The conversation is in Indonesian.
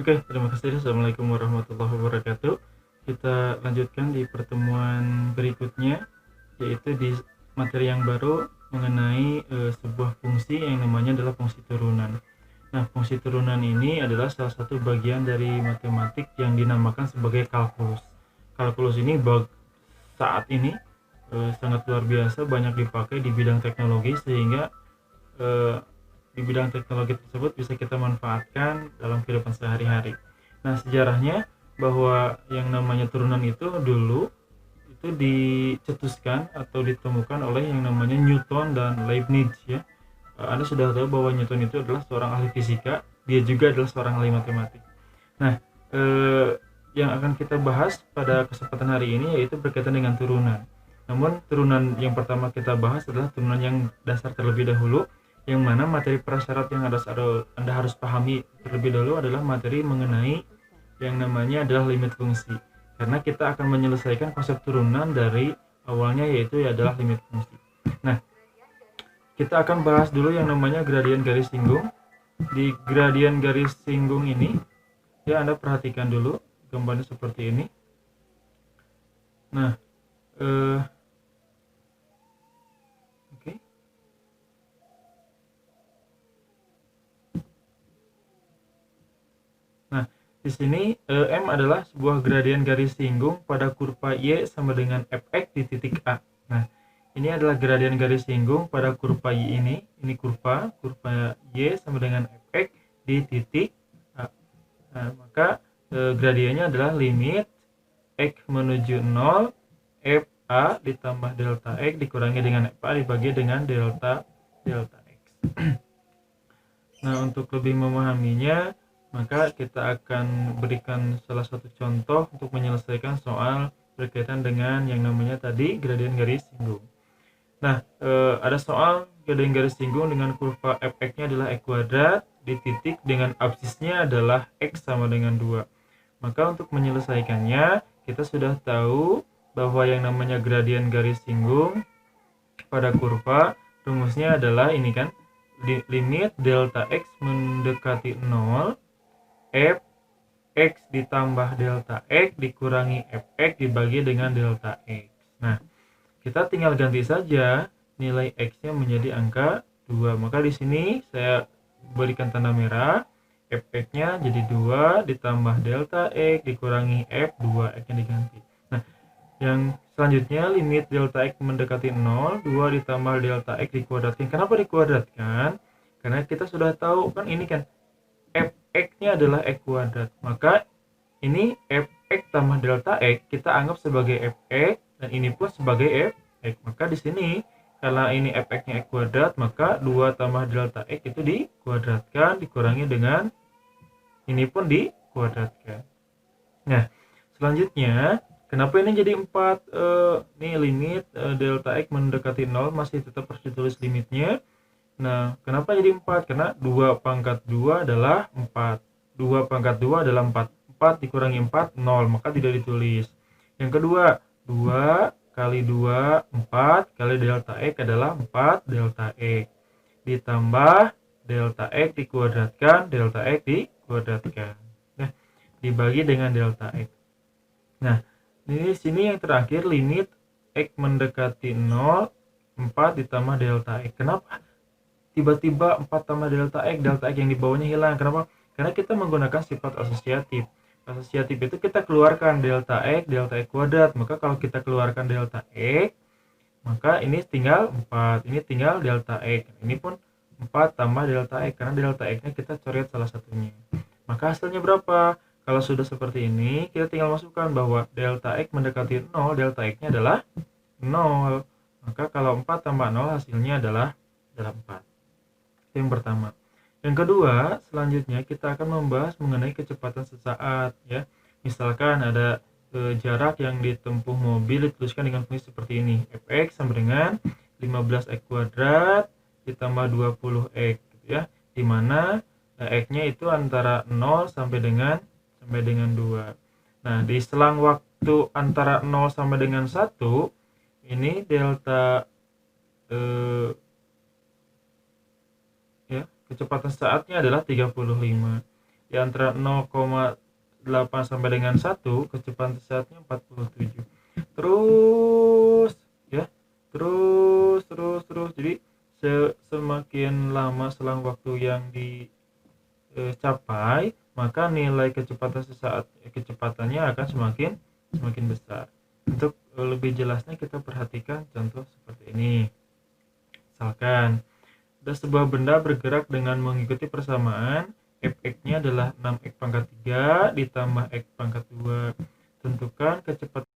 Oke, terima kasih. Assalamualaikum warahmatullahi wabarakatuh. Kita lanjutkan di pertemuan berikutnya, yaitu di materi yang baru mengenai sebuah fungsi yang namanya adalah fungsi turunan. Nah, fungsi turunan ini adalah salah satu bagian dari matematik yang dinamakan sebagai kalkulus. Kalkulus ini saat ini sangat luar biasa, banyak dipakai di bidang teknologi, sehingga eh, di bidang teknologi tersebut bisa kita manfaatkan dalam kehidupan sehari-hari. Nah, sejarahnya bahwa yang namanya turunan itu dulu itu dicetuskan atau ditemukan oleh yang namanya Newton dan Leibniz, ya. Anda sudah tahu bahwa Newton itu adalah seorang ahli fisika, dia juga adalah seorang ahli matematik. Nah, yang akan kita bahas pada kesempatan hari ini yaitu berkaitan dengan turunan. Namun turunan yang pertama kita bahas adalah turunan yang dasar terlebih dahulu, yang mana materi prasyarat yang Anda harus pahami terlebih dahulu adalah materi mengenai yang namanya adalah limit fungsi. Karena kita akan menyelesaikan konsep turunan dari awalnya, yaitu adalah limit fungsi. Nah, kita akan bahas dulu yang namanya gradien garis singgung. Di gradien garis singgung ini, ya, Anda perhatikan dulu gambarnya seperti ini. Nah, oke. Nah, di sini M adalah sebuah gradien garis singgung pada kurva Y sama dengan fx di titik A. Nah, ini adalah gradien garis singgung pada kurva Y ini kurva Y sama dengan fx di titik A. Nah, maka gradiennya adalah limit x menuju 0 fa ditambah delta x dikurangi dengan fa dibagi dengan delta x. Nah, untuk lebih memahaminya, maka kita akan berikan salah satu contoh untuk menyelesaikan soal berkaitan dengan yang namanya tadi gradien garis singgung. Nah, ada soal gradien garis singgung dengan kurva fx-nya adalah x kuadrat di titik dengan absisnya adalah x sama dengan 2. Maka untuk menyelesaikannya, kita sudah tahu bahwa yang namanya gradien garis singgung pada kurva, rumusnya adalah ini kan, limit delta x mendekati 0 f x ditambah delta x dikurangi fx dibagi dengan delta x. Nah, kita tinggal ganti saja nilai x-nya menjadi angka 2. Maka di sini saya berikan tanda merah, fx-nya jadi 2 ditambah delta x dikurangi f2, x-nya diganti. Nah, yang selanjutnya limit delta x mendekati 0, 2 ditambah delta x dikuadratkan. Kenapa dikuadratkan? Karena kita sudah tahu kan ini kan fx-nya adalah x kuadrat. Maka ini fx tambah delta x kita anggap sebagai fx dan ini pun sebagai fx. Maka di sini karena ini fx-nya x kuadrat, maka 2 tambah delta x itu dikuadratkan dikurangi dengan ini pun dikuadratkan. Nah, selanjutnya kenapa ini jadi 4? Ini limit delta x mendekati 0 masih tetap harus ditulis limitnya. Nah, kenapa jadi 4? Karena 2 pangkat 2 adalah 4. 2 pangkat 2 adalah 4. 4 dikurangi 4, 0. Maka tidak ditulis. Yang kedua, 2 kali 2, 4 kali delta x adalah 4 delta x. Ditambah delta x dikuadratkan, delta x dikuadratkan. Nah, dibagi dengan delta x. Nah, di sini yang terakhir limit x mendekati 0, 4 ditambah delta x. Kenapa tiba-tiba 4 tambah delta x yang di bawahnya hilang? Kenapa? Karena kita menggunakan sifat asosiatif. Asosiatif itu kita keluarkan delta x kuadrat. Maka kalau kita keluarkan delta x, maka ini tinggal 4, ini tinggal delta x. Ini pun 4 tambah delta x, karena delta x-nya kita coret salah satunya. Maka hasilnya berapa? Kalau sudah seperti ini, kita tinggal masukkan bahwa delta x mendekati 0, delta x-nya adalah 0. Maka kalau 4 tambah 0 hasilnya adalah 4. Itu yang pertama. Yang kedua, selanjutnya kita akan membahas mengenai kecepatan sesaat, ya. Misalkan ada jarak yang ditempuh mobil dituliskan dengan fungsi seperti ini. Fx sama dengan 15x kuadrat ditambah 20x, gitu ya. Di mana x-nya itu antara 0 sampai dengan 2. Nah, di selang waktu antara 0 sampai dengan 1, ini delta ya, kecepatan saatnya adalah 35. di antara 0,8 sampai dengan 1, kecepatan saatnya 47. Terus ya, terus. Jadi semakin lama selang waktu yang dicapai, maka nilai kecepatannya akan semakin besar. Untuk lebih jelasnya kita perhatikan contoh seperti ini. Misalkan ada sebuah benda bergerak dengan mengikuti persamaan, fx-nya adalah 6x pangkat 3 ditambah x pangkat 2. Tentukan kecepatan